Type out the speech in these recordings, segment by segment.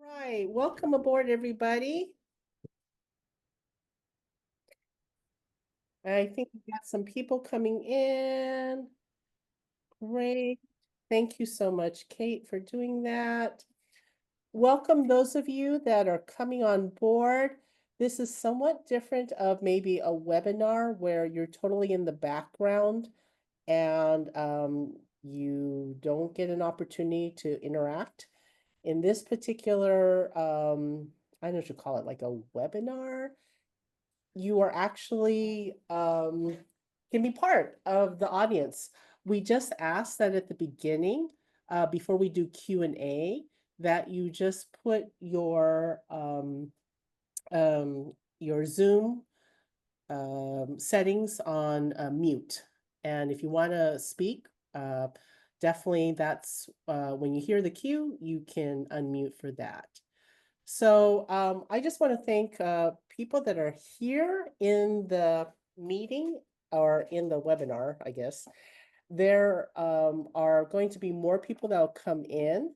Right, welcome aboard, everybody. I think we got some people coming in. Great. Thank you so much, Kate, for doing that. Welcome those of you that are coming on board. This is somewhat different of maybe a webinar where you're totally in the background and you don't get an opportunity to interact. In this particular, I don't know what you call it, like a webinar, you are actually can be part of the audience. We just ask that at the beginning, before we do Q&A, that you just put your Zoom settings on mute. And if you want to speak, definitely that's when you hear the cue, you can unmute for that. So I just want to thank people that are here in the meeting or in the webinar, I guess. There are going to be more people that will come in.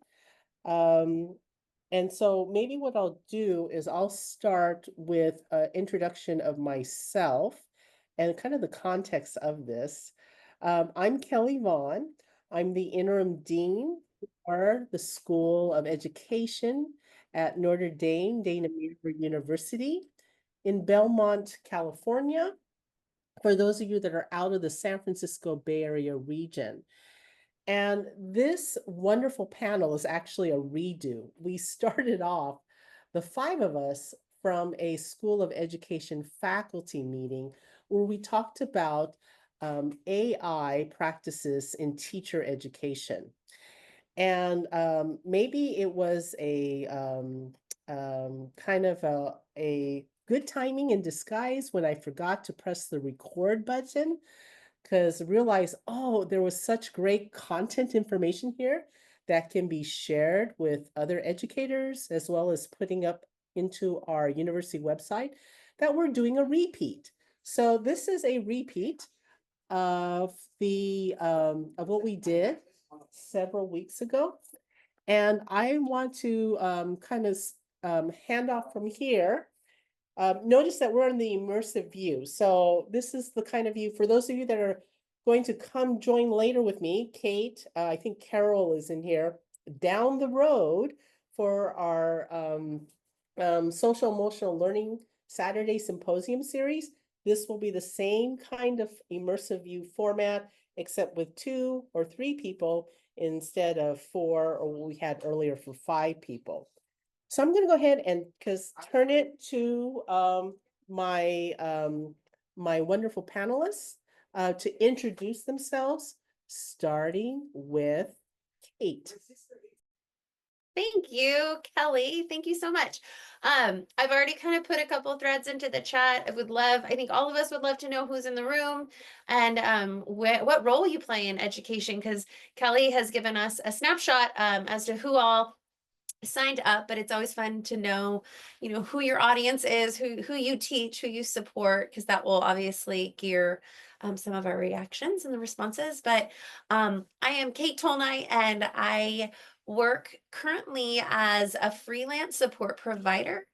And so maybe what I'll do is I'll start with an introduction of myself and kind of the context of this. I'm Kelly Vaughn. I'm the interim dean for the School of Education at Notre Dame, Dana-Farber University in Belmont, California, for those of you that are out of the San Francisco Bay Area region. And this wonderful panel is actually a redo. We started off, the five of us, from a School of Education faculty meeting where we talked about AI practices in teacher education. And maybe it was a kind of a good timing in disguise when I forgot to press the record button, because I realized, oh, there was such great content information here that can be shared with other educators, as well as putting up into our university website, that we're doing a repeat. So this is a repeat of of what we did several weeks ago. And I want to kind of hand off from here. Notice that we're in the immersive view. So this is the kind of view for those of you that are going to come join later with me. Kate, I think Carol is in here down the road for our social emotional learning Saturday symposium series. This will be the same kind of immersive view format, except with 2 or 3 people instead of 4, or what we had earlier for 5 people. So I'm going to go ahead and turn it to my wonderful panelists to introduce themselves, starting with Kate. Thank you, Kelly. Thank you so much. I've already kind of put a couple threads into the chat. I think all of us would love to know who's in the room and what role you play in education, because Kelly has given us a snapshot as to who all signed up, but it's always fun to know, who your audience is, who you teach, who you support, because that will obviously gear some of our reactions and the responses. But I am Cate Tolnai, and I work currently as a freelance support provider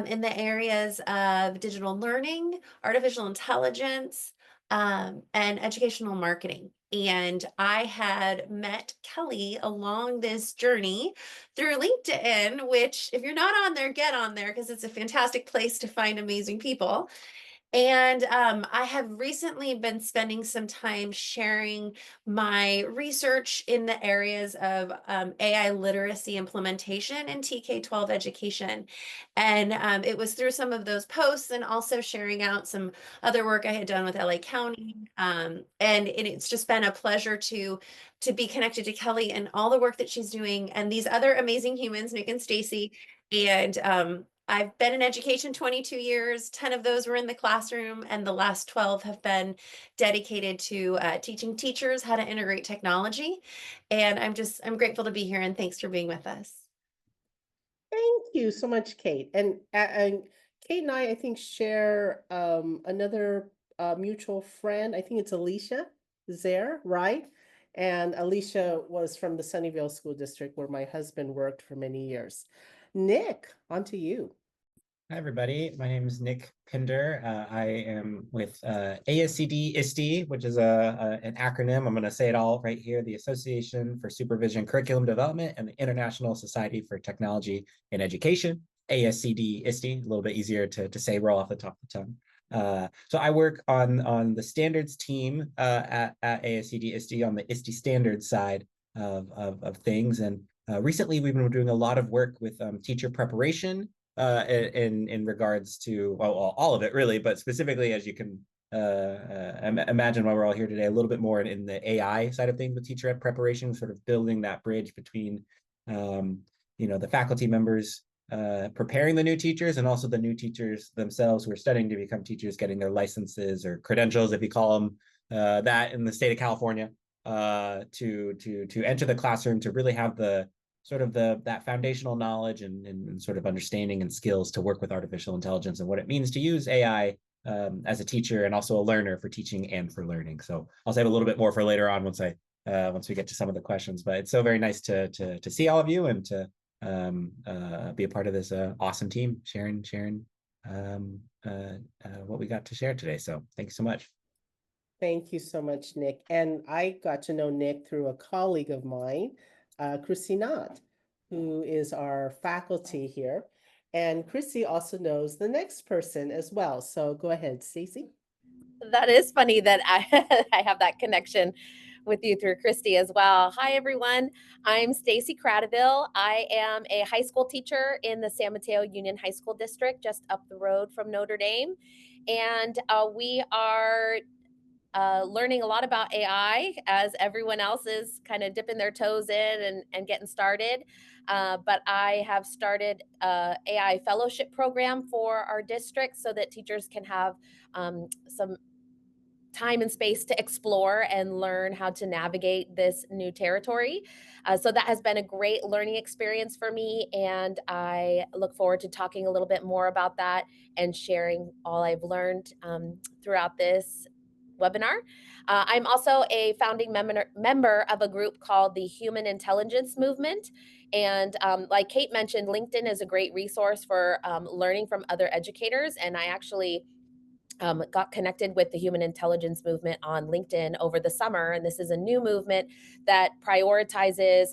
in the areas of digital learning, artificial intelligence, and educational marketing. And I had met Kelly along this journey through LinkedIn, which, if you're not on there, get on there, because it's a fantastic place to find amazing people. And I have recently been spending some time sharing my research in the areas of AI literacy implementation in K-12 education. And it was through some of those posts and also sharing out some other work I had done with LA County. And it's just been a pleasure to be connected to Kelly and all the work that she's doing and these other amazing humans, Nick and Stacy. And I've been in education 22 years, 10 of those were in the classroom, and the last 12 have been dedicated to teaching teachers how to integrate technology. And I'm grateful to be here, and thanks for being with us. Thank you so much, Kate. And Kate and I think, share another mutual friend. I think it's Alicia Zare, right? And Alicia was from the Sunnyvale School District, where my husband worked for many years. Nick, on to you. Hi, everybody. My name is Nick Pinder. I am with ASCD ISTE, which is an acronym. I'm going to say it all right here: the Association for Supervision Curriculum Development and the International Society for Technology in Education. ASCD ISTE, a little bit easier to say, roll off the top of the tongue. So I work on the standards team at ASCD ISTE on the ISTE standards side of things. And recently, we've been doing a lot of work with teacher preparation in regards to, well, all of it really, but specifically, as you can imagine why we're all here today, a little bit more in the AI side of things with teacher ed preparation, sort of building that bridge between the faculty members preparing the new teachers and also the new teachers themselves who are studying to become teachers, getting their licenses or credentials, if you call them that in the state of California, to enter the classroom, to really have the sort of that foundational knowledge and sort of understanding and skills to work with artificial intelligence and what it means to use AI as a teacher and also a learner for teaching and for learning. So I'll save a little bit more for later on once we get to some of the questions. But it's so very nice to see all of you and to be a part of this awesome team, sharing what we got to share today. So thank you so much. Thank you so much, Nick. And I got to know Nick through a colleague of mine, Chrissy Knott, who is our faculty here. And Chrissy also knows the next person as well. So go ahead, Stacey. That is funny that I have that connection with you through Christy as well. Hi, everyone. I'm Stacy Cradaville. I am a high school teacher in the San Mateo Union High School District, just up the road from Notre Dame. And we are learning a lot about AI as everyone else is kind of dipping their toes in and getting started. But I have started a AI fellowship program for our district so that teachers can have some time and space to explore and learn how to navigate this new territory. So that has been a great learning experience for me. And I look forward to talking a little bit more about that and sharing all I've learned throughout this webinar. I'm also a founding member of a group called the Human Intelligence Movement. And like Kate mentioned, LinkedIn is a great resource for learning from other educators. And I actually got connected with the Human Intelligence Movement on LinkedIn over the summer. And this is a new movement that prioritizes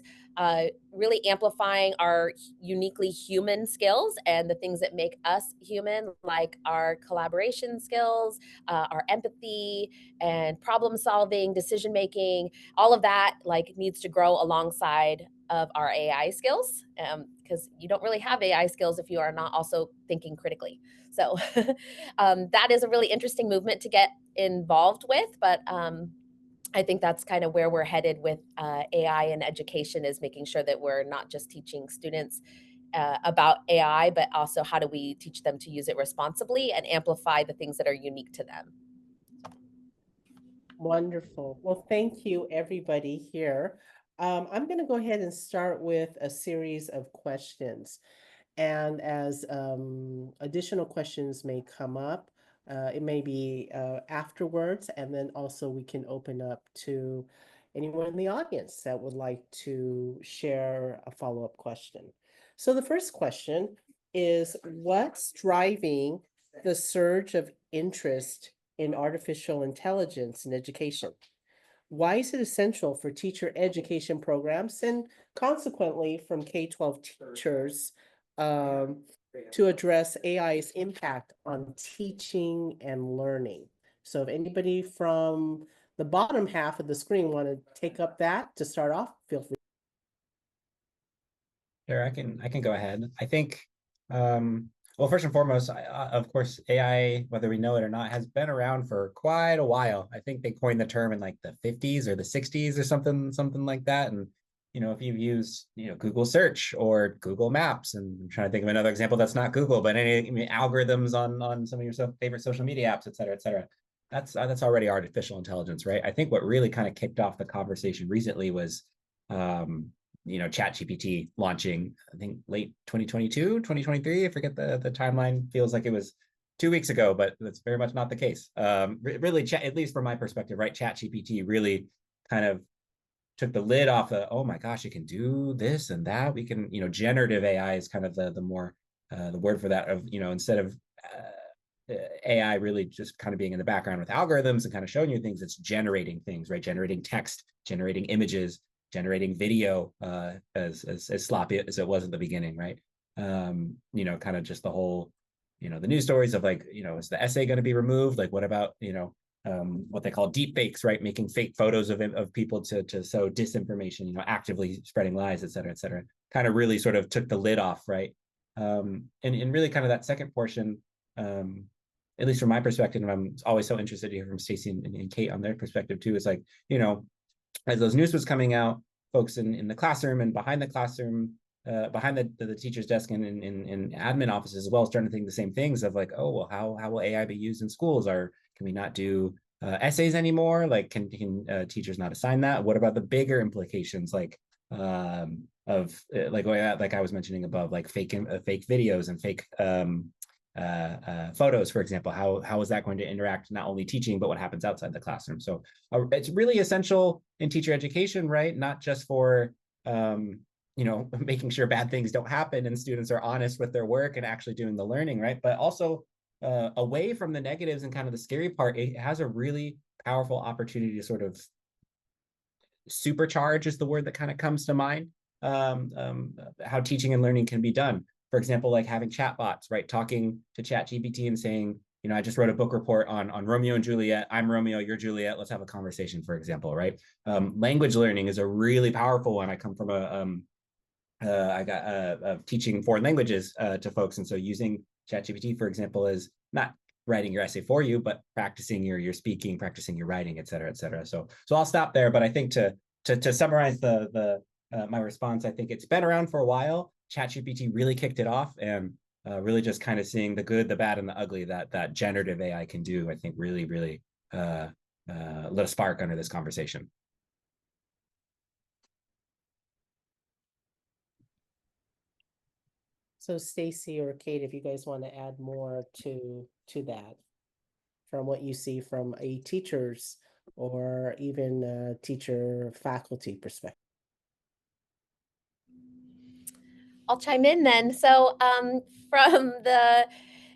really amplifying our uniquely human skills and the things that make us human, like our collaboration skills, our empathy and problem solving, decision making. All of that needs to grow alongside of our AI skills, because you don't really have AI skills if you are not also thinking critically. So that is a really interesting movement to get involved with, but I think that's kind of where we're headed with AI and education, is making sure that we're not just teaching students about AI, but also how do we teach them to use it responsibly and amplify the things that are unique to them. Wonderful. Well, thank you, everybody here. I'm going to go ahead and start with a series of questions. And as additional questions may come up, it may be afterwards, and then also we can open up to anyone in the audience that would like to share a follow-up question. So the first question is, what's driving the surge of interest in artificial intelligence in education? Why is it essential for teacher education programs and consequently from K-12 teachers to address AI's impact on teaching and learning? So if anybody from the bottom half of the screen want to take up that to start off, feel free. Sure, I can go ahead. I think, well, first and foremost, of course, AI, whether we know it or not, has been around for quite a while. I think they coined the term in like the 50s or the 60s or something like that. And if you've used Google search or Google Maps, and I'm trying to think of another example that's not Google, but any algorithms on some of your favorite social media apps, et cetera, that's already artificial intelligence, right? I think what really kind of kicked off the conversation recently was ChatGPT launching, I think late 2022, 2023. I forget the timeline. Feels like it was 2 weeks ago, but that's very much not the case. Really, at least from my perspective, right? ChatGPT really kind of took the lid off the, oh my gosh, it can do this and that. We can, generative AI is kind of the more the word for that, of, instead of AI really just kind of being in the background with algorithms and kind of showing you things, it's generating things, right? Generating text, generating images, generating video, as sloppy as it was at the beginning, right? Kind of just the whole, the news stories of like, is the essay going to be removed? Like, what about, what they call deep fakes, right? Making fake photos of people to sow disinformation, actively spreading lies, et cetera, kind of really sort of took the lid off, right? And really kind of that second portion, at least from my perspective, and I'm always so interested to hear from Stacey and Kate on their perspective too, is like, as those news was coming out, folks in the classroom and behind the classroom, behind the teacher's desk and in admin offices as well, starting to think the same things of like, oh, well, how will AI be used in schools? Or can we not do essays anymore? Like, can teachers not assign that? What about the bigger implications, like of like I was mentioning above, like fake videos and fake photos, for example? How is that going to interact not only teaching, but what happens outside the classroom? So it's really essential in teacher education, right? Not just for making sure bad things don't happen and students are honest with their work and actually doing the learning, right? But also away from the negatives and kind of the scary part, it has a really powerful opportunity to sort of supercharge, is the word that kind of comes to mind, how teaching and learning can be done. For example, like having chatbots, right? Talking to ChatGPT and saying, I just wrote a book report on Romeo and Juliet. I'm Romeo, you're Juliet. Let's have a conversation, for example, right? Language learning is a really powerful one. I come from I got teaching foreign languages to folks. And so using ChatGPT, for example, is not writing your essay for you, but practicing your speaking, practicing your writing, et cetera, et cetera. So I'll stop there. But I think to summarize my response, I think it's been around for a while. ChatGPT really kicked it off, and really just kind of seeing the good, the bad, and the ugly that generative AI can do, I think really lit a spark under this conversation. So Stacey or Kate, if you guys want to add more to that, from what you see from a teacher's or even a teacher faculty perspective. I'll chime in then. So from the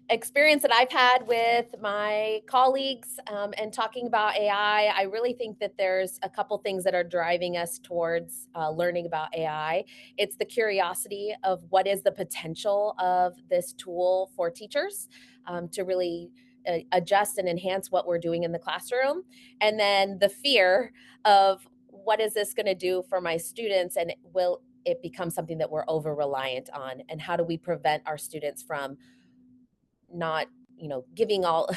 experience that I've had with my colleagues and talking about AI, I really think that there's a couple things that are driving us towards learning about AI. It's the curiosity of what is the potential of this tool for teachers to really adjust and enhance what we're doing in the classroom. And then the fear of what is this going to do for my students, and will it become something that we're over reliant on, and how do we prevent our students from not giving all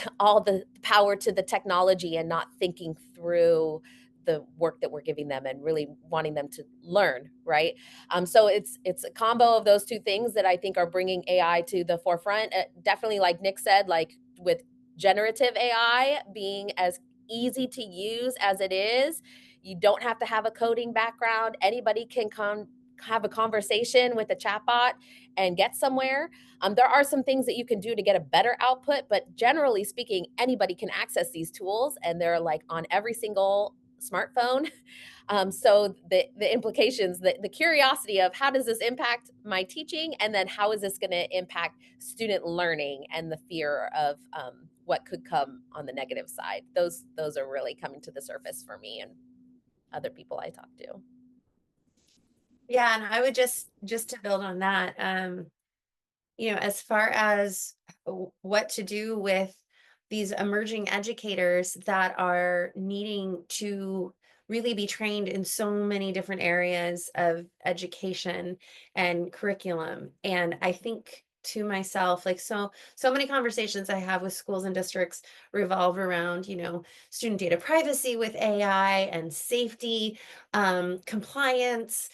the power to the technology and not thinking through the work that we're giving them and really wanting them to learn, right? So it's a combo of those two things that I think are bringing AI to the forefront. Definitely, like Nick said, like with generative AI being as easy to use as it is, you don't have to have a coding background. Anybody can come have a conversation with a chatbot and get somewhere. There are some things that you can do to get a better output, but generally speaking, anybody can access these tools, and they're like on every single smartphone. So the implications, the curiosity of how does this impact my teaching, and then how is this going to impact student learning, and the fear of what could come on the negative side. Those are really coming to the surface for me and other people I talk to. Yeah, and I would just to build on that, as far as what to do with these emerging educators that are needing to really be trained in so many different areas of education and curriculum. And I think to myself, like so many conversations I have with schools and districts revolve around, student data privacy with AI and safety, compliance.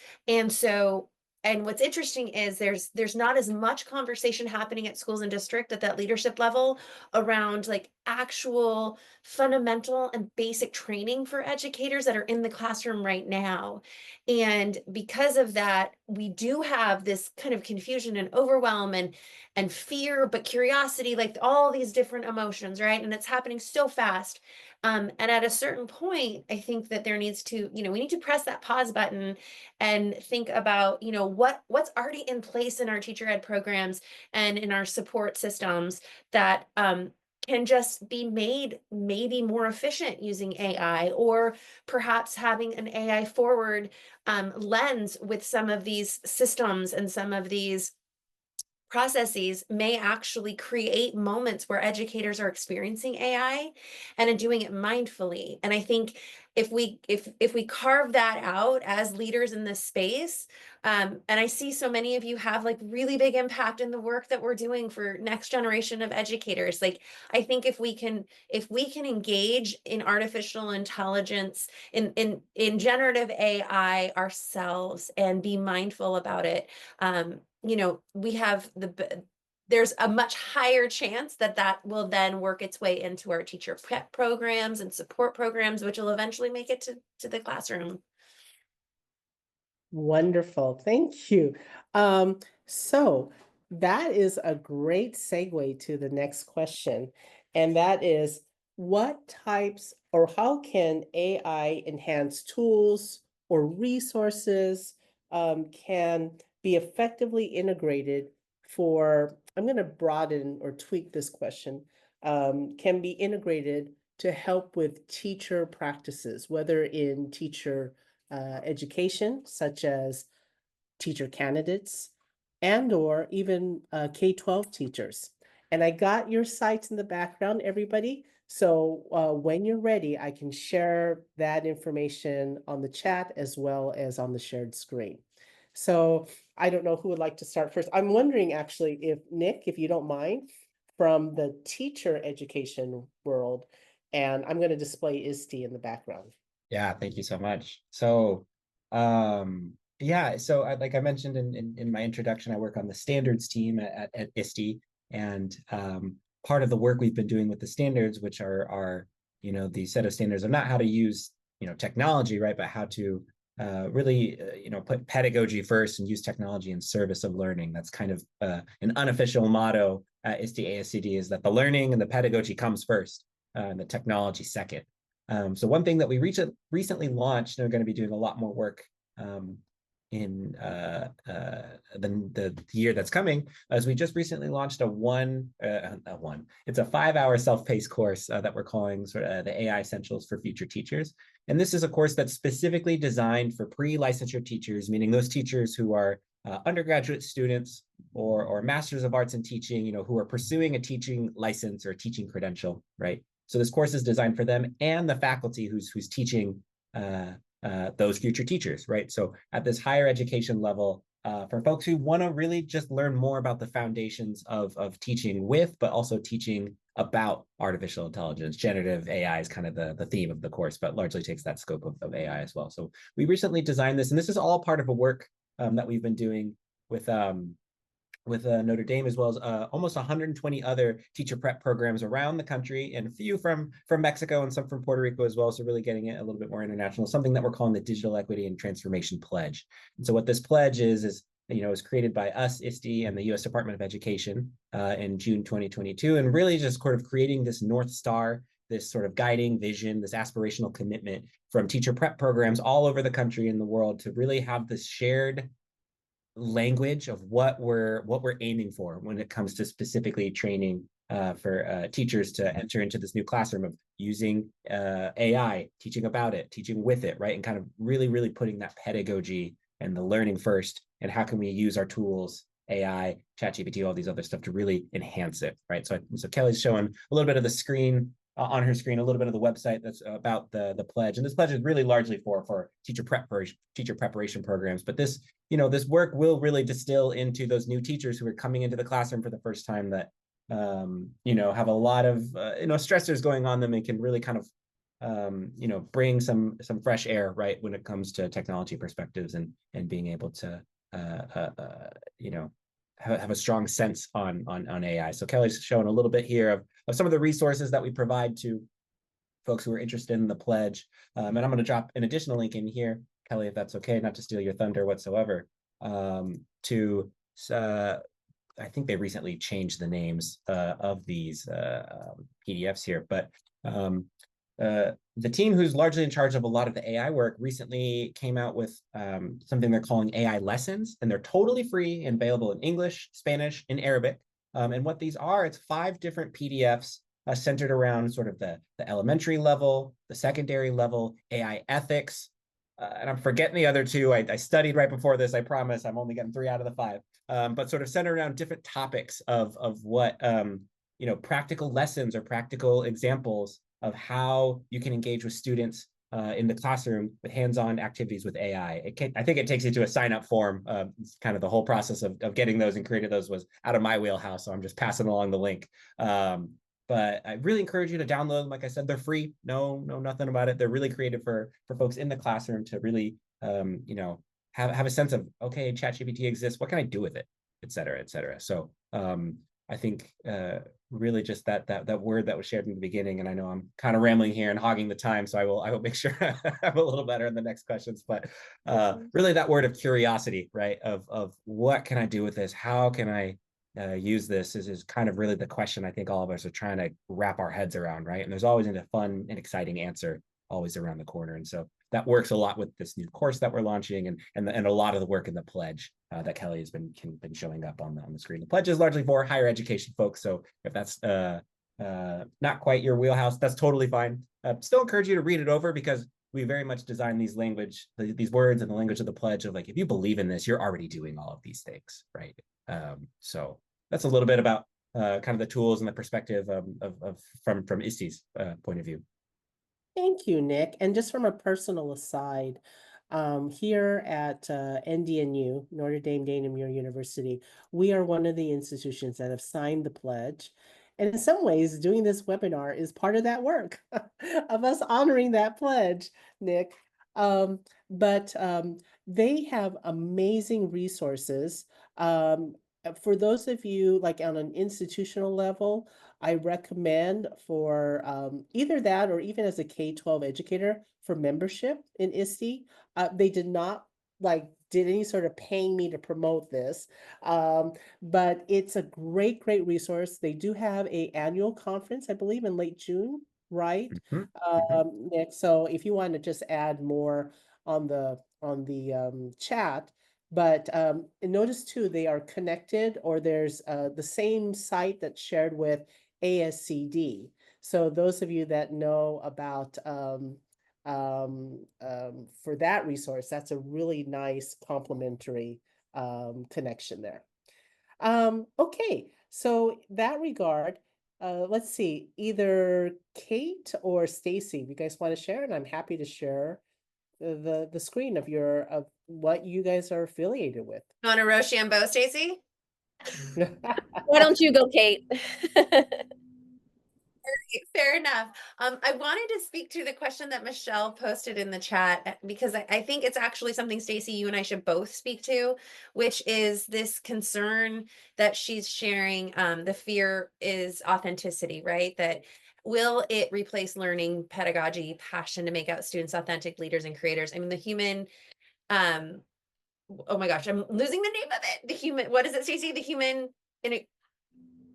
And what's interesting is there's not as much conversation happening at schools and district at that leadership level around like actual fundamental and basic training for educators that are in the classroom right now. And because of that, we do have this kind of confusion and overwhelm and fear, but curiosity, like all these different emotions, right? And it's happening so fast. And at a certain point, I think that there needs to, we need to press that pause button and think about, what's already in place in our teacher ed programs and in our support systems that can just be made maybe more efficient using AI, or perhaps having an AI forward lens with some of these systems and some of these processes may actually create moments where educators are experiencing AI and are doing it mindfully. And I think if we carve that out as leaders in this space, and I see so many of you have like really big impact in the work that we're doing for next generation of educators. Like, I think if we can engage in artificial intelligence, in generative AI ourselves, and be mindful about it, we have there's a much higher chance that that will then work its way into our teacher prep programs and support programs, which will eventually make it to the classroom. Wonderful. Thank you. So that is a great segue to the next question. And that is, what types or how can AI enhance tools or resources can be effectively integrated for, I'm going to broaden or tweak this question, can be integrated to help with teacher practices, whether in teacher education, such as teacher candidates and or even K-12 teachers. And I got your sites in the background, everybody. So when you're ready, I can share that information on the chat as well as on the shared screen. So I don't know who would like to start first. I'm wondering actually if Nick, if you don't mind, from the teacher education world, and I'm going to display ISTE in the background. Yeah, thank you so much. So, yeah, so like I mentioned in my introduction, I work on the standards team at ISTE, and part of the work we've been doing with the standards, which are the set of standards are not how to use technology, right, but how to really put pedagogy first and use technology in service of learning. That's kind of an unofficial motto at ISTE ASCD, is that the learning and the pedagogy comes first, and the technology second. So one thing that we recently launched, and we're going to be doing a lot more work in the year that's coming, as we just recently launched it's a 5-hour self-paced course that we're calling sort of the AI Essentials for Future Teachers. And this is a course that's specifically designed for pre-licensure teachers, meaning those teachers who are undergraduate students or masters of arts in teaching, who are pursuing a teaching license or a teaching credential, right? So this course is designed for them and the faculty who's teaching those future teachers, right? So at this higher education level, for folks who want to really just learn more about the foundations of teaching with, but also teaching about artificial intelligence. Generative AI is kind of the theme of the course, but largely takes that scope of AI as well. So we recently designed this, and this is all part of a work that we've been doing with Notre Dame, as well as almost 120 other teacher prep programs around the country, and a few from Mexico and some from Puerto Rico as well. So really getting it a little bit more international, something that we're calling the Digital Equity and Transformation Pledge. And so what this pledge is created by us, ISTE, and the U.S. Department of Education in June 2022, and really just sort of creating this North Star, this sort of guiding vision, this aspirational commitment from teacher prep programs all over the country and the world to really have this shared language of what we're aiming for when it comes to specifically training for teachers to enter into this new classroom of using AI, teaching about it, teaching with it, right? And kind of really putting that pedagogy and the learning first, and how can we use our tools, AI, ChatGPT, all these other stuff to really enhance it, right? So Kelly's showing a little bit of the screen, on her screen, a little bit of the website that's about the pledge. And this pledge is really largely for teacher preparation programs. But this, this work will really distill into those new teachers who are coming into the classroom for the first time that, have a lot of, stressors going on them, and can really kind of, bring some fresh air, right, when it comes to technology perspectives and being able to, have a strong sense on AI. So Kelly's showing a little bit here of some of the resources that we provide to folks who are interested in the pledge. And I'm going to drop an additional link in here, Kelly, if that's okay, not to steal your thunder whatsoever, I think they recently changed the names of these PDFs here, but the team who's largely in charge of a lot of the AI work recently came out with something they're calling AI lessons, and they're totally free and available in English, Spanish, and Arabic. And what these are, it's 5 different PDFs centered around sort of the elementary level, the secondary level, AI ethics, and I'm forgetting the other 2. I studied right before this, I promise. I'm only getting 3 out of the 5. But sort of centered around different topics of what practical lessons or practical examples of how you can engage with students in the classroom with hands-on activities with AI. I think it takes you to a sign-up form. Kind of the whole process of getting those and creating those was out of my wheelhouse, so I'm just passing along the link. But I really encourage you to download them. Like I said, they're free. No, nothing about it. They're really created for folks in the classroom to really, have a sense of, okay, ChatGPT exists. What can I do with it, et cetera, et cetera. So I think really just that word that was shared in the beginning, and I know I'm kind of rambling here and hogging the time, so I will make sure I'm a little better in the next questions. But really that word of curiosity, right? Of what can I do with this? How can I use this is kind of really the question I think all of us are trying to wrap our heads around, right? And there's always a fun and exciting answer always around the corner. And so that works a lot with this new course that we're launching and a lot of the work in the pledge that Kelly has been showing up on the screen. The pledge is largely for higher education folks. So if that's not quite your wheelhouse, that's totally fine. Still encourage you to read it over, because we very much design these words and the language of the pledge of like, if you believe in this, you're already doing all of these things, right? So that's a little bit about kind of the tools and the perspective from ISTE's point of view. Thank you, Nick. And just from a personal aside, here at NDNU, Notre Dame Namur University, we are one of the institutions that have signed the pledge. And in some ways, doing this webinar is part of that work of us honoring that pledge, Nick. But they have amazing resources. For those of you like on an institutional level, I recommend for either that or even as a K-12 educator for membership in ISTE. They did not did any sort of paying me to promote this, but it's a great resource. They do have a annual conference, I believe, in late June, right? Nick, so if you want to just add more on the chat. But notice too, they are connected, or there's the same site that's shared with ASCD. So those of you that know about for that resource, that's a really nice complementary connection there. Okay, so that regard, let's see, either Kate or Stacy, you guys want to share, and I'm happy to share the screen of what you guys are affiliated with. You want a Rochambeau, Stacy? Why don't you go, Kate? Fair enough. I wanted to speak to the question that Michelle posted in the chat, because I think it's actually something, Stacy, you and I should both speak to, which is this concern that she's sharing. The fear is authenticity, right? That will it replace learning, pedagogy, passion to make out students authentic leaders and creators? I mean, the human, oh my gosh, I'm losing the name of it. The human, what is it, Stacy? The human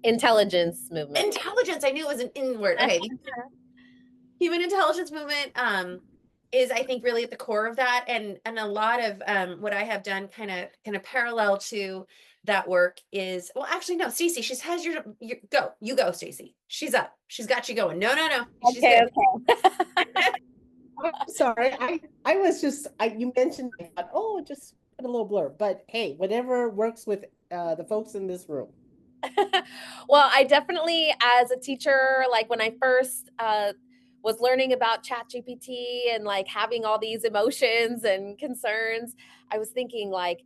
intelligence movement. Intelligence. I knew it was an in word. Okay. Human intelligence movement is, I think, really at the core of that. And a lot of what I have done kind of parallel to that work is, well, actually, no, Stacy, she has your go. You go, Stacy. She's up. She's got you going. No. She's okay. I'm sorry. I was just, you mentioned, I thought, oh, just put a little blurb. But hey, whatever works with the folks in this room. Well, I definitely, as a teacher, like when I first was learning about ChatGPT and like having all these emotions and concerns, I was thinking like,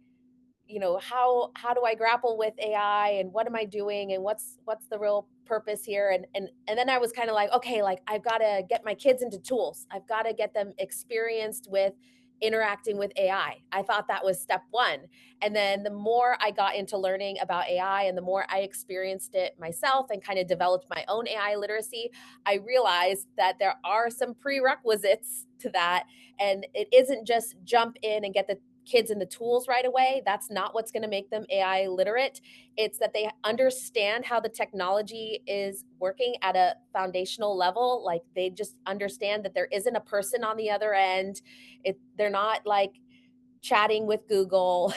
how do I grapple with AI and what am I doing and what's the real purpose here? And then I was kind of like, okay, like I've got to get my kids into tools. I've got to get them experienced with interacting with AI. I thought that was step one. And then the more I got into learning about AI and the more I experienced it myself and kind of developed my own AI literacy, I realized that there are some prerequisites to that. And it isn't just jump in and get the kids in the tools right away. That's not what's going to make them AI literate. It's that they understand how the technology is working at a foundational level. Like they just understand that there isn't a person on the other end. They're not like chatting with Google.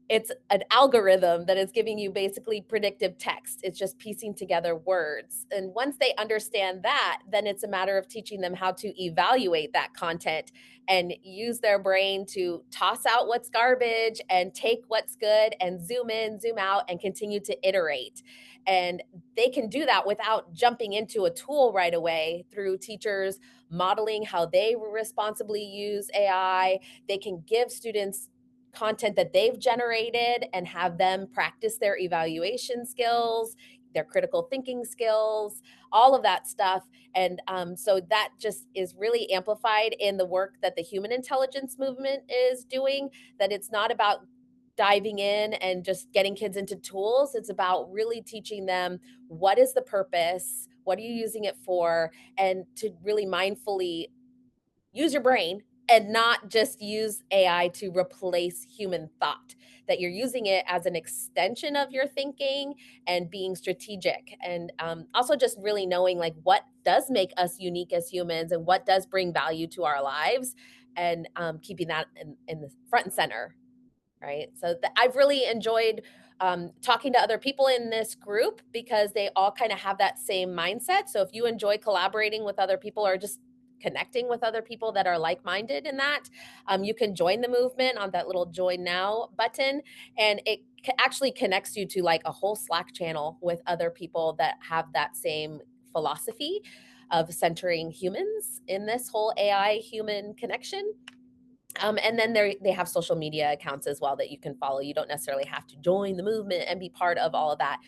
It's an algorithm that is giving you basically predictive text. It's just piecing together words. And once they understand that, then it's a matter of teaching them how to evaluate that content and use their brain to toss out what's garbage and take what's good and zoom in, zoom out, and continue to iterate. And they can do that without jumping into a tool right away through teachers modeling how they responsibly use AI. They can give students content that they've generated and have them practice their evaluation skills, their critical thinking skills, all of that stuff. And so that just is really amplified in the work that the human intelligence movement is doing, that it's not about diving in and just getting kids into tools. It's about really teaching them what is the purpose, what are you using it for, and to really mindfully use your brain and not just use AI to replace human thought, that you're using it as an extension of your thinking and being strategic. And also just really knowing like what does make us unique as humans and what does bring value to our lives, and keeping that in the front and center. Right. So I've really enjoyed talking to other people in this group because they all kind of have that same mindset. So if you enjoy collaborating with other people or just connecting with other people that are like-minded in that, you can join the movement on that little join now button, and it actually connects you to like a whole Slack channel with other people that have that same philosophy of centering humans in this whole AI human connection. And then they have social media accounts as well that you can follow. You don't necessarily have to join the movement and be part of all of that.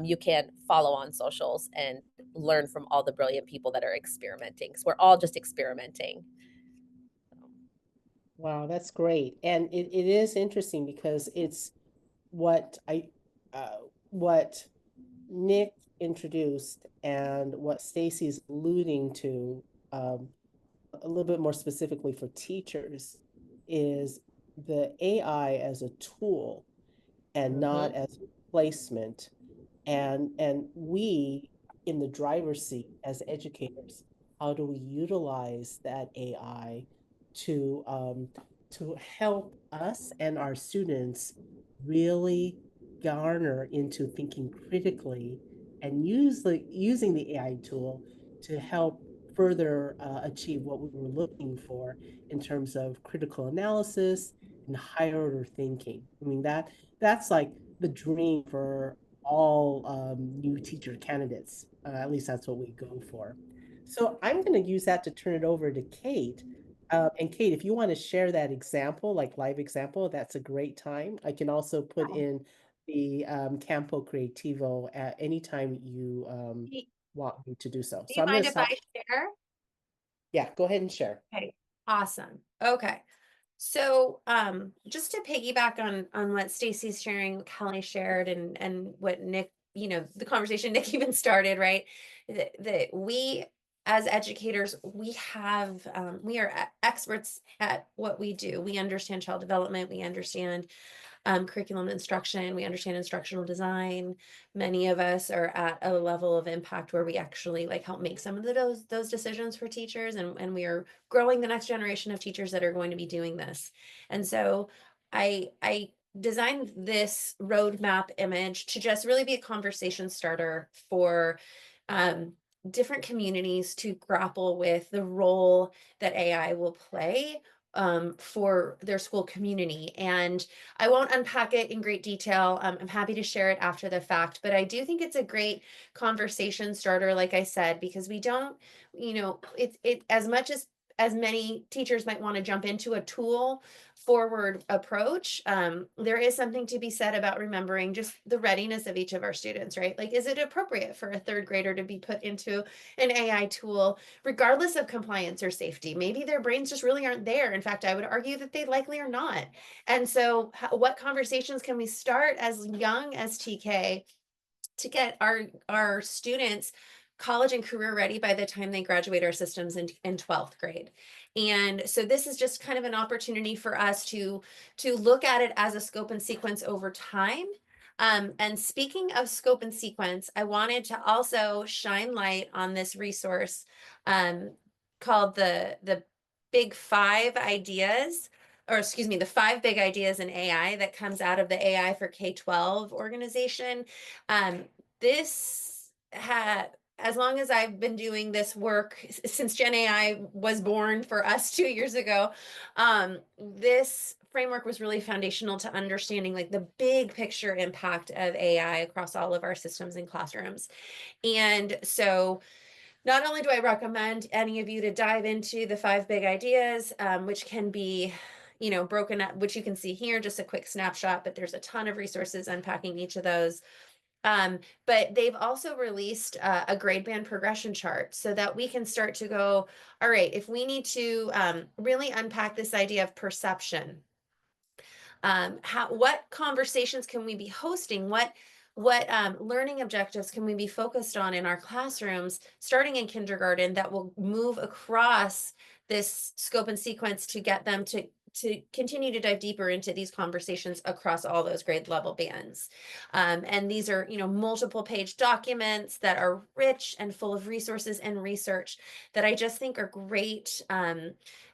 You can follow on socials and learn from all the brilliant people that are experimenting, because we're all just experimenting. Wow, that's great. And it is interesting because it's what what Nick introduced and what Stacy's alluding to, a little bit more specifically for teachers, is the AI as a tool and not as replacement. And we in the driver's seat as educators, how do we utilize that AI to help us and our students really garner into thinking critically and using the AI tool to help further achieve what we were looking for in terms of critical analysis and higher order thinking. I mean, that's like the dream for all new teacher candidates. At least that's what we go for. So I'm going to use that to turn it over to Cate. And Cate, if you want to share that example, like live example, that's a great time. I can also put in the Campo Creativo at any time you want me to do so. Do So you I'm going mind to if stop. I share? Yeah, go ahead and share. Okay, awesome. Okay. So just to piggyback on what Stacy's sharing, what Kelly shared, and what Nick, the conversation Nick even started, right? That we as educators, we are experts at what we do. We understand child development, we understand curriculum instruction, we understand instructional design. Many of us are at a level of impact where we actually like help make some of those decisions for teachers, and we are growing the next generation of teachers that are going to be doing this. And so I designed this roadmap image to just really be a conversation starter for different communities to grapple with the role that AI will play for their school community. And I won't unpack it in great detail. I'm happy to share it after the fact, but I do think it's a great conversation starter, like I said, because we don't, it as much as many teachers might want to jump into a tool forward approach, there is something to be said about remembering just the readiness of each of our students, right? Like, is it appropriate for a third grader to be put into an AI tool, regardless of compliance or safety? Maybe their brains just really aren't there. In fact, I would argue that they likely are not. And so what conversations can we start as young as TK to get our students college and career ready by the time they graduate our systems in 12th grade? And so this is just kind of an opportunity for us to look at it as a scope and sequence over time. And speaking of scope and sequence, I wanted to also shine light on this resource called the Big Five Ideas, or excuse me, the 5 Big Ideas in AI that comes out of the AI for K-12 organization. This had, as long as I've been doing this work since Gen AI was born for us 2 years ago, this framework was really foundational to understanding like the big picture impact of AI across all of our systems and classrooms. And so not only do I recommend any of you to dive into the 5 Big Ideas, which can be, you know, broken up, which you can see here, just a quick snapshot, but there's a ton of resources unpacking each of those. But they've also released a grade band progression chart so that we can start to go, all right, if we need to really unpack this idea of perception, what conversations can we be hosting? What learning objectives can we be focused on in our classrooms starting in kindergarten that will move across this scope and sequence to get them to continue to dive deeper into these conversations across all those grade level bands. And these are, you know, multiple page documents that are rich and full of resources and research that I just think are great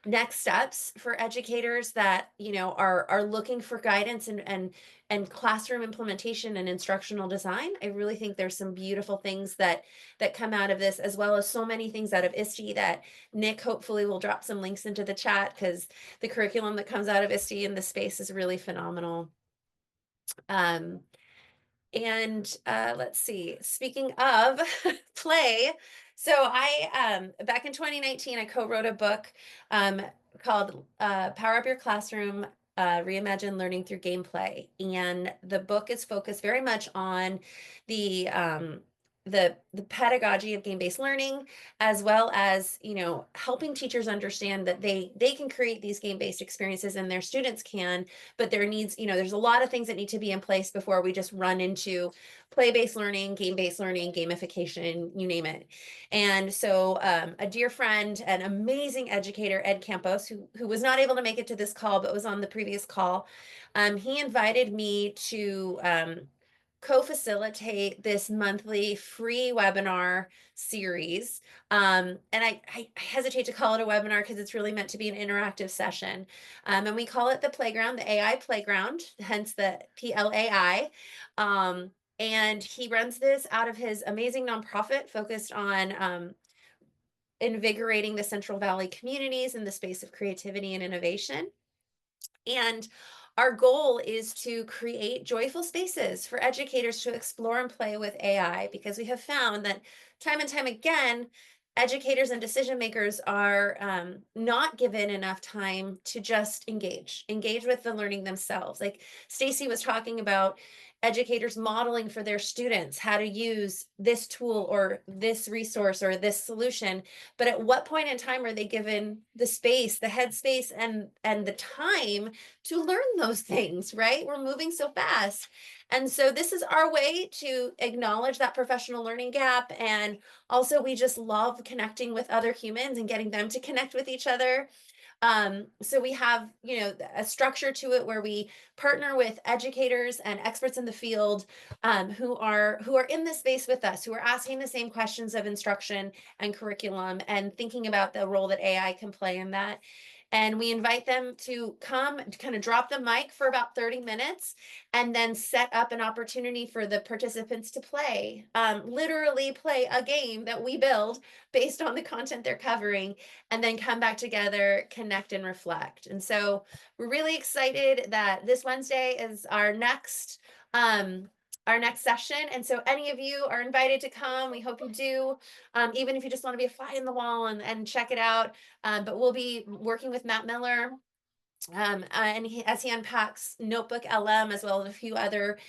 next steps for educators that, you know, are looking for guidance and classroom implementation and instructional design. I really think there's some beautiful things that come out of this, as well as so many things out of ISTE that Nick hopefully will drop some links into the chat, because the curriculum that comes out of ISTE in this space is really phenomenal. And let's see, speaking of play, so I back in 2019 I co-wrote a book called Power Up Your Classroom, Reimagine Learning Through Gameplay. And the book is focused very much on the pedagogy of game-based learning, as well as, you know, helping teachers understand that they can create these game-based experiences and their students can, but there needs, you know, there's a lot of things that need to be in place before we just run into play-based learning, game-based learning, gamification, you name it. And so a dear friend, an amazing educator, Ed Campos, who was not able to make it to this call, but was on the previous call, he invited me to co-facilitate this monthly free webinar series. And I hesitate to call it a webinar because it's really meant to be an interactive session. And we call it the playground, the AI playground, hence the PLAI. And he runs this out of his amazing nonprofit focused on invigorating the Central Valley communities in the space of creativity and innovation. And our goal is to create joyful spaces for educators to explore and play with AI, because we have found that time and time again, educators and decision makers are not given enough time to just engage with the learning themselves. Like Stacy was talking about, educators modeling for their students how to use this tool or this resource or this solution, but at what point in time are they given the space, the headspace, and the time to learn those things, right? We're moving so fast. And so this is our way to acknowledge that professional learning gap. And also we just love connecting with other humans and getting them to connect with each other. So we have, you know, a structure to it where we partner with educators and experts in the field who are in this space with us, who are asking the same questions of instruction and curriculum and thinking about the role that AI can play in that. And we invite them to come, to kind of drop the mic for about 30 minutes and then set up an opportunity for the participants to play, literally play a game that we build based on the content they're covering, and then come back together, connect and reflect. And so we're really excited that this Wednesday is our next session. And so any of you are invited to come. We hope you do, even if you just want to be a fly in the wall and check it out. But we'll be working with Matt Miller, and as he unpacks Notebook LM, as well as a few other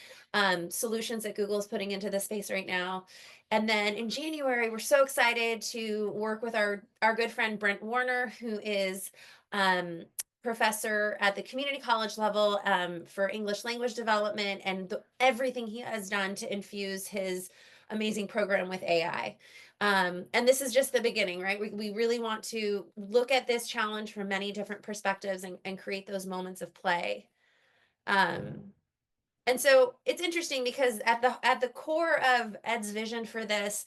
solutions that Google is putting into the space right now. And then in January, we're so excited to work with our good friend Brent Warner, who is professor at the community college level for English language development, and everything he has done to infuse his amazing program with AI. And this is just the beginning, right? We really want to look at this challenge from many different perspectives and create those moments of play. And so it's interesting because at the core of Ed's vision for this,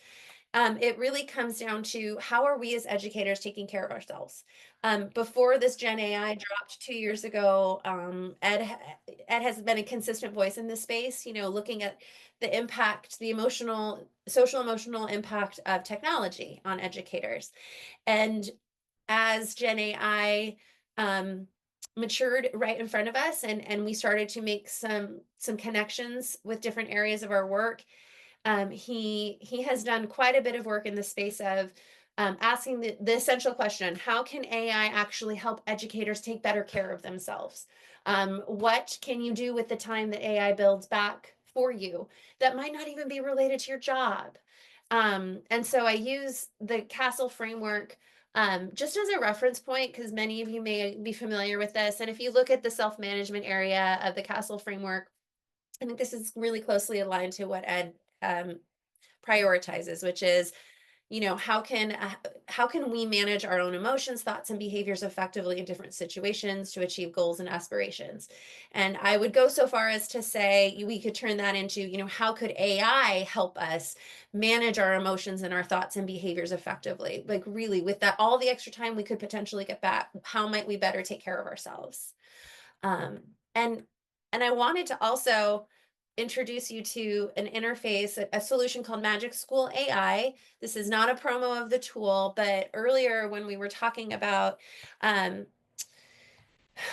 it really comes down to how are we as educators taking care of ourselves? Before this Gen AI dropped 2 years ago, Ed has been a consistent voice in this space, you know, looking at the impact, the emotional, social emotional impact of technology on educators. And as Gen AI matured right in front of us, and we started to make some connections with different areas of our work, he has done quite a bit of work in the space of asking the essential question: how can AI actually help educators take better care of themselves? What can you do with the time that AI builds back for you that might not even be related to your job? And so I use the Castle framework just as a reference point, because many of you may be familiar with this. And if you look at the self-management area of the Castle framework, I think this is really closely aligned to what Ed prioritizes, which is, you know, how can we manage our own emotions, thoughts, and behaviors effectively in different situations to achieve goals and aspirations? And I would go so far as to say we could turn that into, you know, how could AI help us manage our emotions and our thoughts and behaviors effectively? Like, really, with that, all the extra time we could potentially get back, how might we better take care of ourselves? And I wanted to also introduce you to an interface, a solution called Magic School AI. This is not a promo of the tool, but earlier when we were talking about,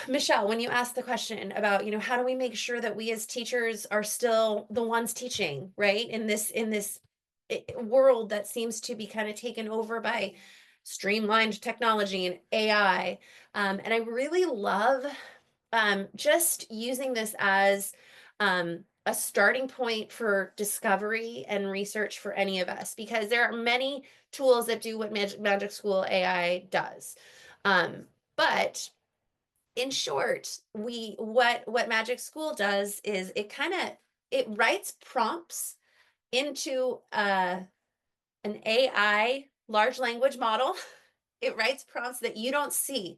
Michelle, when you asked the question about, you know, how do we make sure that we as teachers are still the ones teaching, right? In this world that seems to be kind of taken over by streamlined technology and AI. And I really love just using this as a starting point for discovery and research for any of us, because there are many tools that do what Magic School AI does. But in short, what Magic School does is it writes prompts into an AI large language model. It writes prompts that you don't see.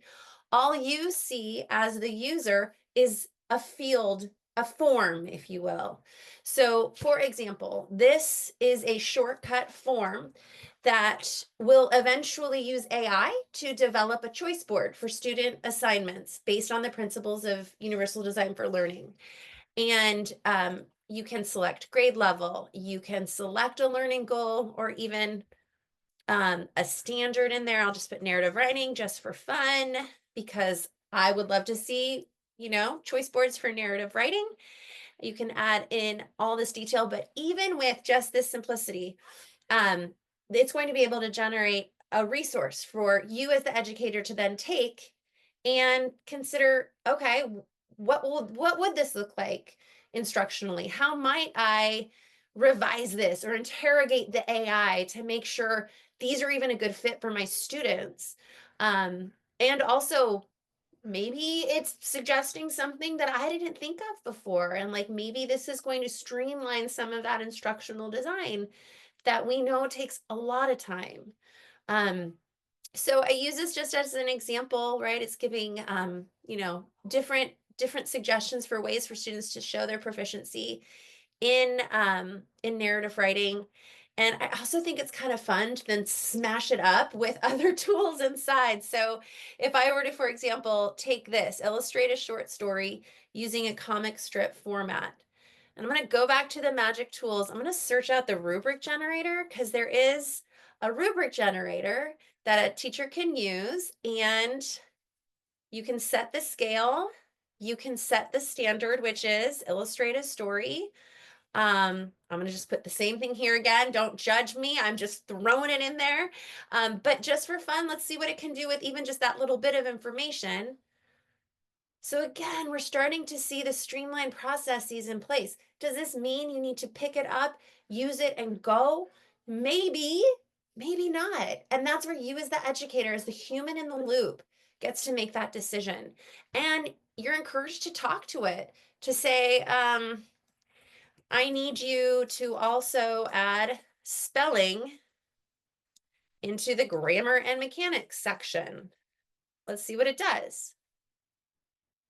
All you see as the user is a field, a form, if you will. So, for example, this is a shortcut form that will eventually use AI to develop a choice board for student assignments based on the principles of universal design for learning. And you can select grade level, you can select a learning goal, or even a standard in there. I'll just put narrative writing just for fun, because I would love to see, you know, choice boards for narrative writing. You can add in all this detail, but even with just this simplicity, it's going to be able to generate a resource for you as the educator to then take and consider, okay, what would this look like instructionally? How might I revise this or interrogate the AI to make sure these are even a good fit for my students? And also, maybe it's suggesting something that I didn't think of before. And like, maybe this is going to streamline some of that instructional design that we know takes a lot of time. So I use this just as an example, right? It's giving, you know, different suggestions for ways for students to show their proficiency in narrative writing. And I also think it's kind of fun to then smash it up with other tools inside. So if I were to, for example, take this, illustrate a short story using a comic strip format, and I'm going to go back to the magic tools. I'm going to search out the rubric generator, because there is a rubric generator that a teacher can use, and you can set the scale. You can set the standard, which is illustrate a story. I'm going to just put the same thing here again. Don't judge me. I'm just throwing it in there. But just for fun, let's see what it can do with even just that little bit of information. So again, we're starting to see the streamlined processes in place. Does this mean you need to pick it up, use it, and go? Maybe, maybe not. And that's where you as the educator, as the human in the loop, gets to make that decision. And you're encouraged to talk to it, to say, I need you to also add spelling into the grammar and mechanics section. Let's see what it does.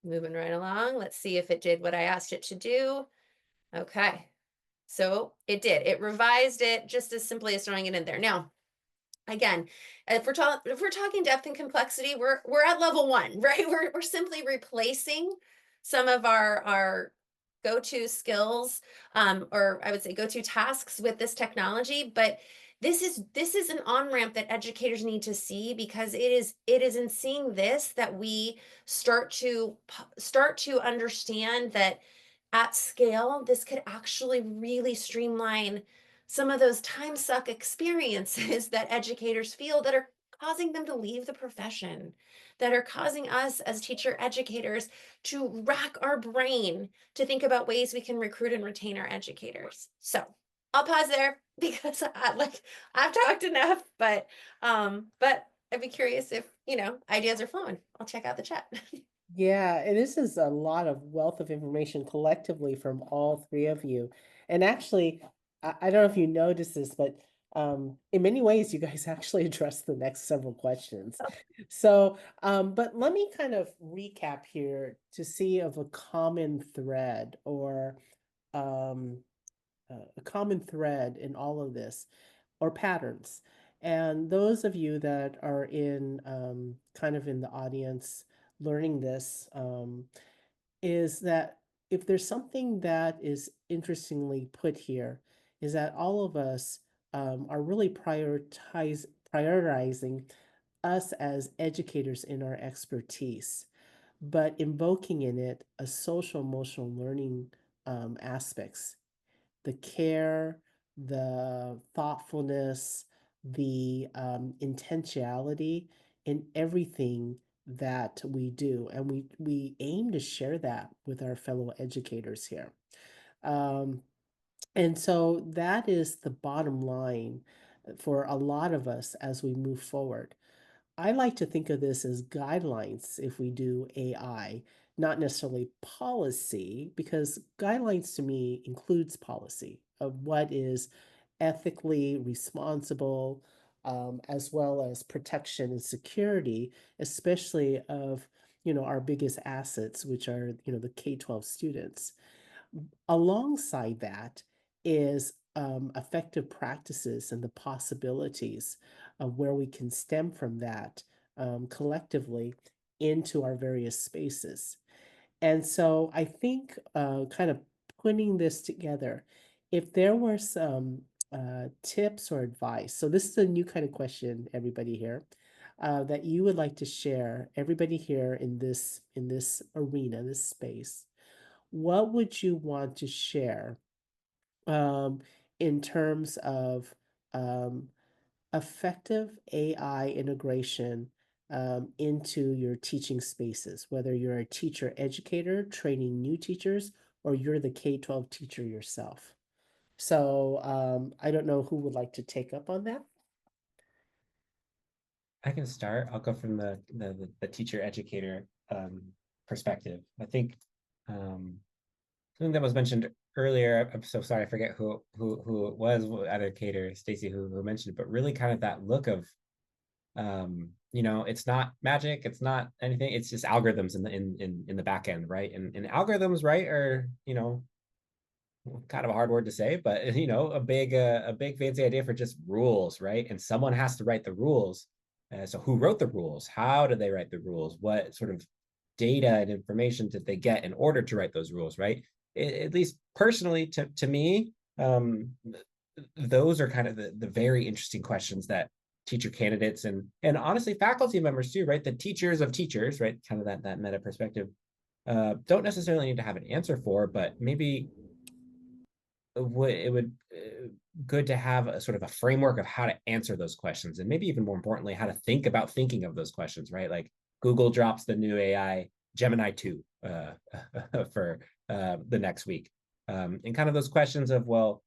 Moving right along. Let's see if it did what I asked it to do. Okay. So it did. It revised it just as simply as throwing it in there. Now, again, if we're talking depth and complexity, we're at level 1, right? We're simply replacing some of our go-to skills, or I would say go-to tasks with this technology. But this is an on-ramp that educators need to see, because it is in seeing this that we start to understand that at scale, this could actually really streamline some of those time suck experiences that educators feel, that are causing them to leave the profession, that are causing us as teacher educators to rack our brain to think about ways we can recruit and retain our educators. So I'll pause there because I've talked enough, but I'd be curious if, ideas are flowing. I'll check out the chat. Yeah, and this is a lot of wealth of information collectively from all three of you. And actually, I don't know if you noticed this, but in many ways, you guys actually addressed the next several questions. So, but let me kind of recap here to see of a common thread, or um, a common thread in all of this, or patterns. And those of you that are in kind of in the audience learning this, is that if there's something that is interestingly put here, is that all of us are really prioritizing us as educators in our expertise, but invoking in it a social emotional learning aspects, the care, the thoughtfulness, the intentionality in everything that we do. And we aim to share that with our fellow educators here. Um, and so that is the bottom line for a lot of us as we move forward. I like to think of this as guidelines if we do AI, not necessarily policy, because guidelines to me includes policy of what is ethically responsible, as well as protection and security, especially of our biggest assets, which are the K-12 students. Alongside that is effective practices and the possibilities of where we can stem from that collectively into our various spaces. And so I think kind of putting this together, if there were some tips or advice, so this is a new kind of question, everybody here, that you would like to share, everybody here in this arena, this space, what would you want to share in terms of um, effective AI integration into your teaching spaces, whether you're a teacher educator training new teachers, or you're the K-12 teacher yourself? So I don't know who would like to take up on that. I can start. I'll go from the teacher educator perspective. I think something that was mentioned earlier. I'm so sorry, I forget who it was, either Kate or Stacy who mentioned it, but really kind of that look of it's not magic, it's not anything, it's just algorithms in the back end, right? And algorithms, right, are kind of a hard word to say, but a big fancy idea for just rules, right? And someone has to write the rules. So who wrote the rules? How did they write the rules? What sort of data and information did they get in order to write those rules, right? At least personally, to me, those are kind of the very interesting questions that teacher candidates and honestly faculty members too, right? The teachers of teachers, right? Kind of that meta perspective, don't necessarily need to have an answer for, but maybe it would good to have a sort of a framework of how to answer those questions, and maybe even more importantly, how to think about thinking of those questions, right? Like Google drops the new AI Gemini 2 for the next week, and kind of those questions of, well,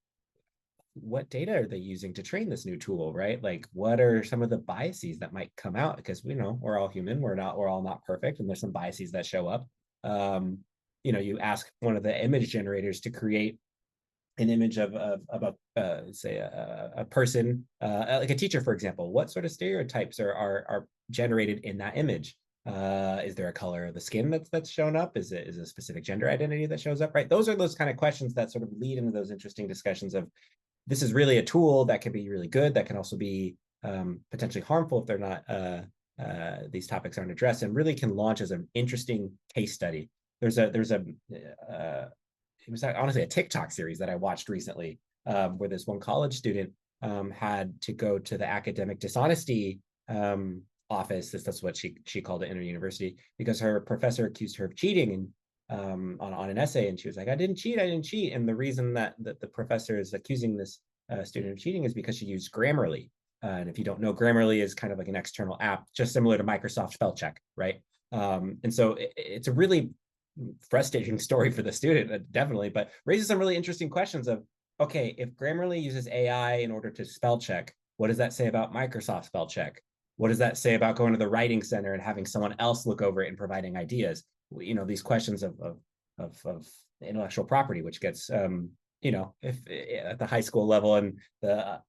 what data are they using to train this new tool, right? Like, what are some of the biases that might come out? Because we're all human, we're all not perfect, and there's some biases that show up. You ask one of the image generators to create an image of a say a person, like a teacher, for example, what sort of stereotypes are generated in that image? Is there a color of the skin that's shown up? Is it a specific gender identity that shows up, right? Those are those kind of questions that sort of lead into those interesting discussions of, this is really a tool that can be really good, that can also be potentially harmful if they're not these topics aren't addressed, and really can launch as an interesting case study. It was honestly a TikTok series that I watched recently, where this one college student had to go to the academic dishonesty office. That's what she called it in her university, because her professor accused her of cheating and on an essay, and she was like, I didn't cheat. And the reason that the professor is accusing this student of cheating is because she used Grammarly. And if you don't know, Grammarly is kind of like an external app, just similar to Microsoft spell check, right? And so it's a really frustrating story for the student, definitely, but raises some really interesting questions of, okay, if Grammarly uses AI in order to spell check, what does that say about Microsoft spell check? What does that say about going to the writing center and having someone else look over it and providing ideas? You know, these questions of intellectual property, which gets if at the high school level and the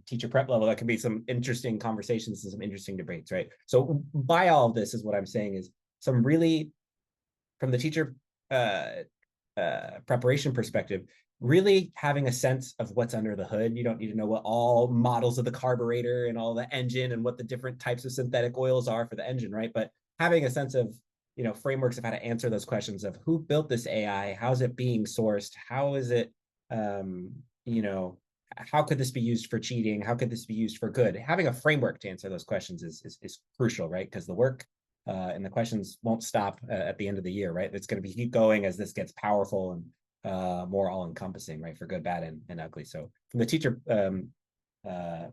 teacher prep level, that can be some interesting conversations and some interesting debates, right? So by all of this is what I'm saying is some really, from the teacher preparation perspective, really having a sense of what's under the hood. You don't need to know what all models of the carburetor and all the engine and what the different types of synthetic oils are for the engine, right? But having a sense of, frameworks of how to answer those questions of who built this AI, how's it being sourced, how is it, how could this be used for cheating? How could this be used for good? Having a framework to answer those questions is crucial, right? Because the work and the questions won't stop at the end of the year, right? It's going to keep going as this gets powerful and more all-encompassing, right? For good, bad, and ugly. So from the teacher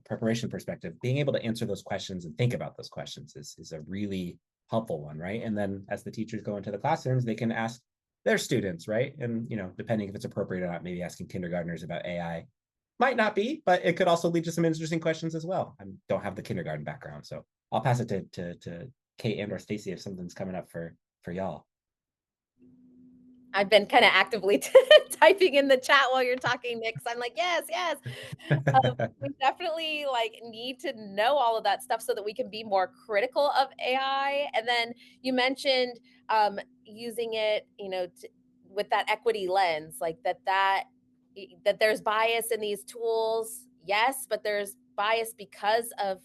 preparation perspective, being able to answer those questions and think about those questions is a really helpful one, right? And then as the teachers go into the classrooms, they can ask their students, right? And, depending if it's appropriate or not, maybe asking kindergartners about AI. Might not be, but it could also lead to some interesting questions as well. I don't have the kindergarten background, so I'll pass it to Kate and or Stacy if something's coming up for y'all. I've been kind of actively typing in the chat while you're talking, Nick. So I'm like, yes. We definitely need to know all of that stuff so that we can be more critical of AI. And then you mentioned using it, with that equity lens, that there's bias in these tools. Yes, but there's bias because of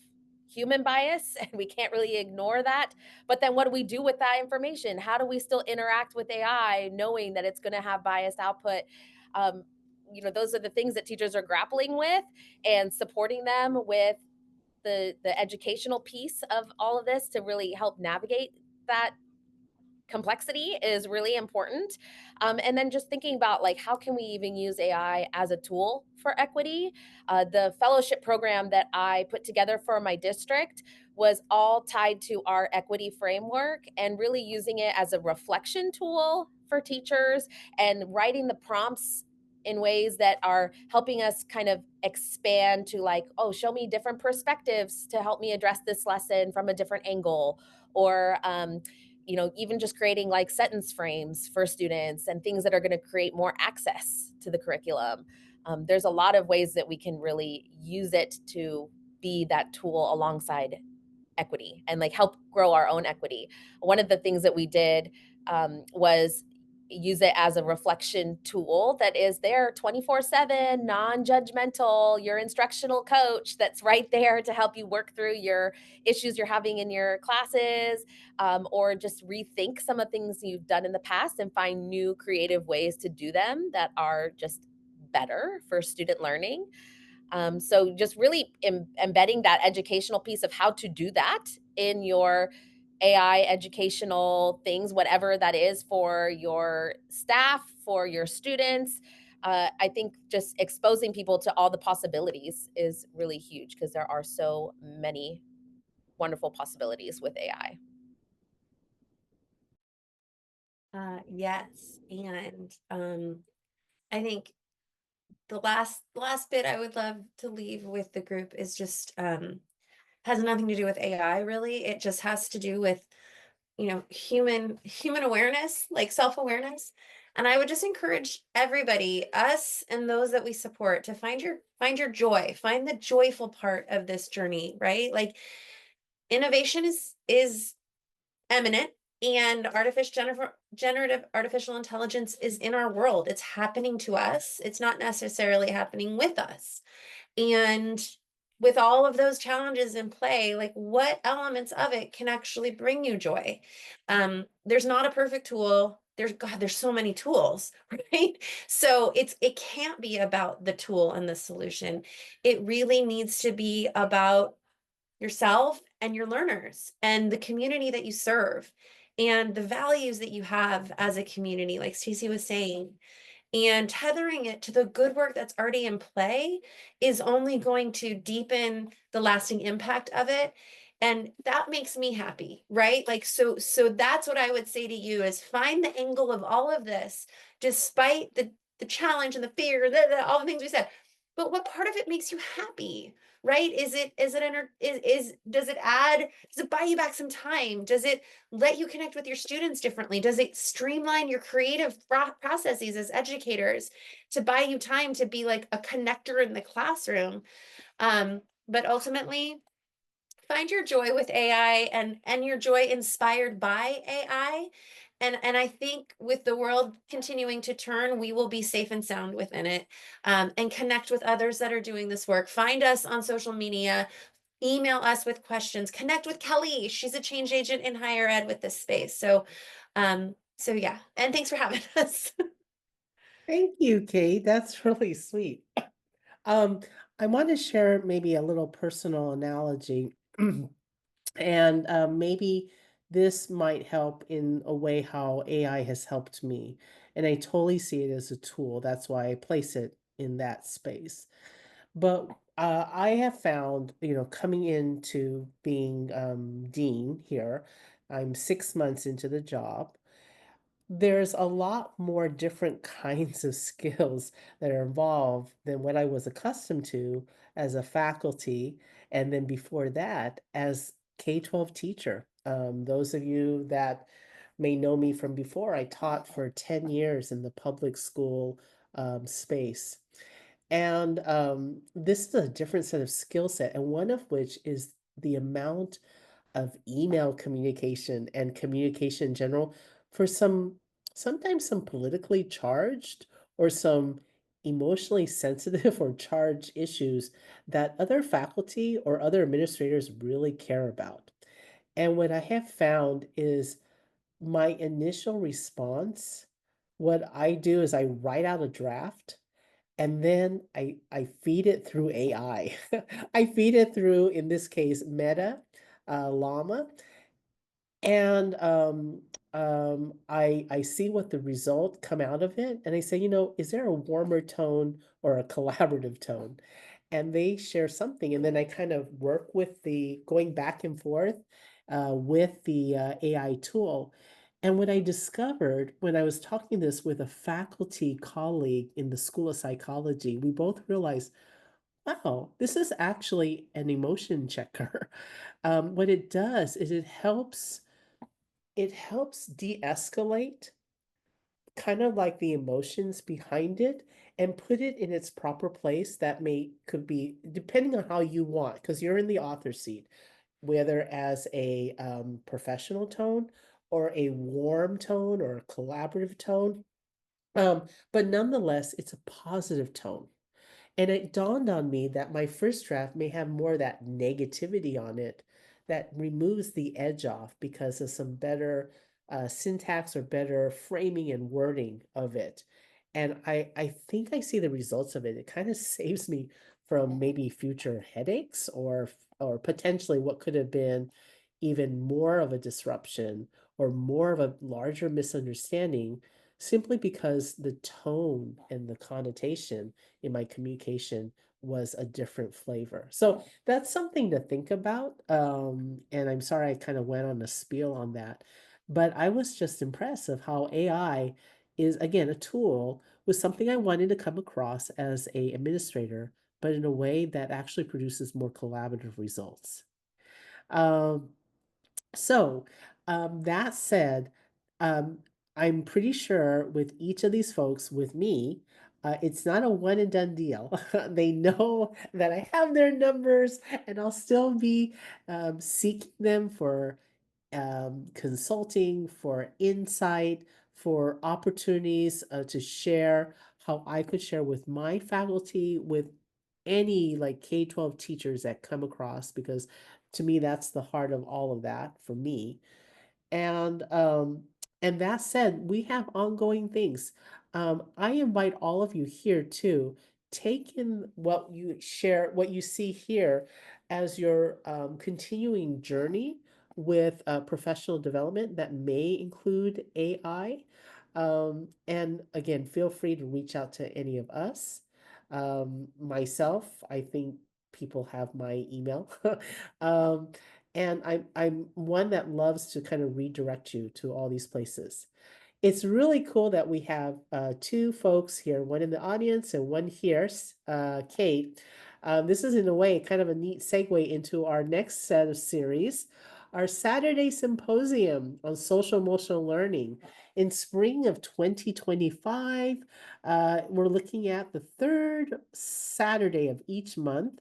human bias, and we can't really ignore that. But then what do we do with that information? How do we still interact with AI knowing that it's going to have biased output? Those are the things that teachers are grappling with, and supporting them with the educational piece of all of this to really help navigate that complexity is really important. And then just thinking about how can we even use AI as a tool for equity? The fellowship program that I put together for my district was all tied to our equity framework, and really using it as a reflection tool for teachers and writing the prompts in ways that are helping us kind of expand to show me different perspectives to help me address this lesson from a different angle, or even just creating sentence frames for students and things that are going to create more access to the curriculum. There's a lot of ways that we can really use it to be that tool alongside equity and help grow our own equity. One of the things that we did was use it as a reflection tool that is there 24/7, non-judgmental, your instructional coach that's right there to help you work through your issues you're having in your classes, or just rethink some of the things you've done in the past and find new creative ways to do them that are just better for student learning. So just really embedding that educational piece of how to do that in your AI educational things, whatever that is for your staff, for your students. I think just exposing people to all the possibilities is really huge, because there are so many wonderful possibilities with AI. Yes, and I think the last bit I would love to leave with the group is just has nothing to do with AI really. It just has to do with human awareness, like self-awareness. And I would just encourage everybody, us and those that we support, to find your joy, find the joyful part of this journey, right? Like innovation is eminent, and generative artificial intelligence is in our world. It's happening to us. It's not necessarily happening with us. And with all of those challenges in play, like what elements of it can actually bring you joy? There's not a perfect tool. There's so many tools, right? So it can't be about the tool and the solution. It really needs to be about yourself and your learners and the community that you serve and the values that you have as a community, like Stacey was saying. And tethering it to the good work that's already in play is only going to deepen the lasting impact of it. And that makes me happy, right? Like, so that's what I would say to you is find the angle of all of this, despite the challenge and the fear, all the things we said. But what part of it makes you happy, right? Does it buy you back some time? Does it let you connect with your students differently? Does it streamline your creative processes as educators to buy you time to be like a connector in the classroom? But ultimately, find your joy with AI and your joy inspired by AI. And I think with the world continuing to turn, we will be safe and sound within it, and connect with others that are doing this work. Find us on social media, email us with questions, connect with Kelly. She's a change agent in higher ed with this space. So yeah, and thanks for having us. Thank you, Kate. That's really sweet. Um, I want to share maybe a little personal analogy, and maybe this might help in a way how AI has helped me. And I totally see it as a tool. That's why I place it in that space. But I have found, coming into being dean here, I'm 6 months into the job. There's a lot more different kinds of skills that are involved than what I was accustomed to as a faculty, and then before that as K-12 teacher. Those of you that may know me from before, I taught for 10 years in the public school space. And this is a different set of skill set, and one of which is the amount of email communication and communication in general for sometimes some politically charged or some emotionally sensitive or charged issues that other faculty or other administrators really care about. And what I have found is my initial response, what I do is I write out a draft and then I feed it through AI. I feed it through, in this case, Meta, Llama, and I see what the result come out of it, and I say, is there a warmer tone or a collaborative tone? And they share something, and then I kind of work with the going back and forth with the AI tool. And what I discovered when I was talking this with a faculty colleague in the School of Psychology, we both realized, wow, this is actually an emotion checker. What it does is it helps de-escalate kind of like the emotions behind it and put it in its proper place that could be depending on how you want, because you're in the author seat, whether as a professional tone or a warm tone or a collaborative tone. But nonetheless, it's a positive tone. And it dawned on me that my first draft may have more of that negativity on it that removes the edge off because of some better syntax or better framing and wording of it. And I think I see the results of it. It kind of saves me from maybe future headaches or potentially what could have been even more of a disruption or more of a larger misunderstanding simply because the tone and the connotation in my communication was a different flavor. So that's something to think about. And I'm sorry I kind of went on a spiel on that, but I was just impressed of how AI is again a tool was something I wanted to come across as a administrator, but in a way that actually produces more collaborative results. Um, so That said, um, I'm pretty sure with each of these folks, with me, it's not a one and done deal. They know that I have their numbers and I'll still be seeking them for consulting, for insight, for opportunities to share how I could share with my faculty, with any like K-12 teachers that come across, because to me, that's the heart of all of that for me. And that said, we have ongoing things. I invite all of you here too. Take in what you share, what you see here as your continuing journey with professional development that may include AI. And again, feel free to reach out to any of us. Myself, I think people have my email. um, and I'm one that loves to kind of redirect you to all these places. It's really cool that we have two folks here, one in the audience and one here, Kate. This is in a way kind of a neat segue into our next set of series, our Saturday Symposium on Social Emotional Learning. In spring of 2025, we're looking at the third Saturday of each month.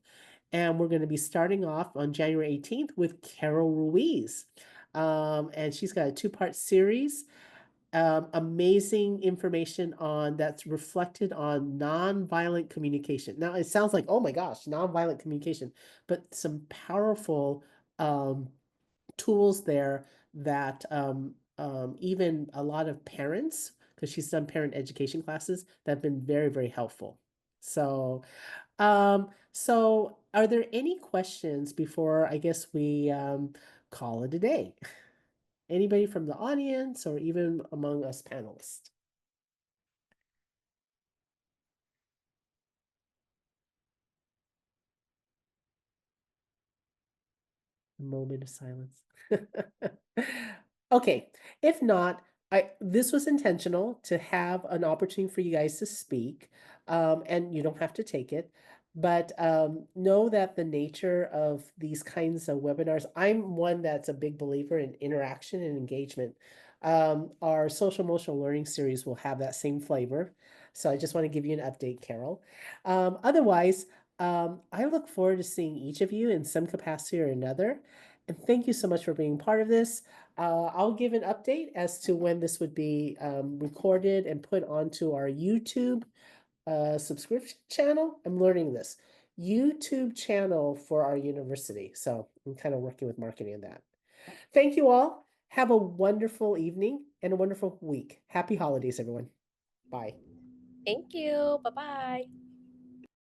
And we're going to be starting off on January 18th with Carol Ruiz. And she's got a two-part series. Amazing information on that's reflected on nonviolent communication. Now, it sounds like, oh my gosh, nonviolent communication, but some powerful tools there that even a lot of parents, because she's done parent education classes, that have been very, very helpful. So are there any questions before I guess we call it a day? Anybody from the audience or even among us panelists? A moment of silence. Okay, if not, this was intentional to have an opportunity for you guys to speak, and you don't have to take it, but know that the nature of these kinds of webinars, I'm one that's a big believer in interaction and engagement. Our social emotional learning series will have that same flavor. So I just want to give you an update, Carol. Otherwise, I look forward to seeing each of you in some capacity or another. And thank you so much for being part of this. I'll give an update as to when this would be recorded and put onto our YouTube subscription channel. I'm learning this YouTube channel for our university. So I'm kind of working with marketing on that. Thank you all. Have a wonderful evening and a wonderful week. Happy holidays, everyone. Bye. Thank you. Bye-bye.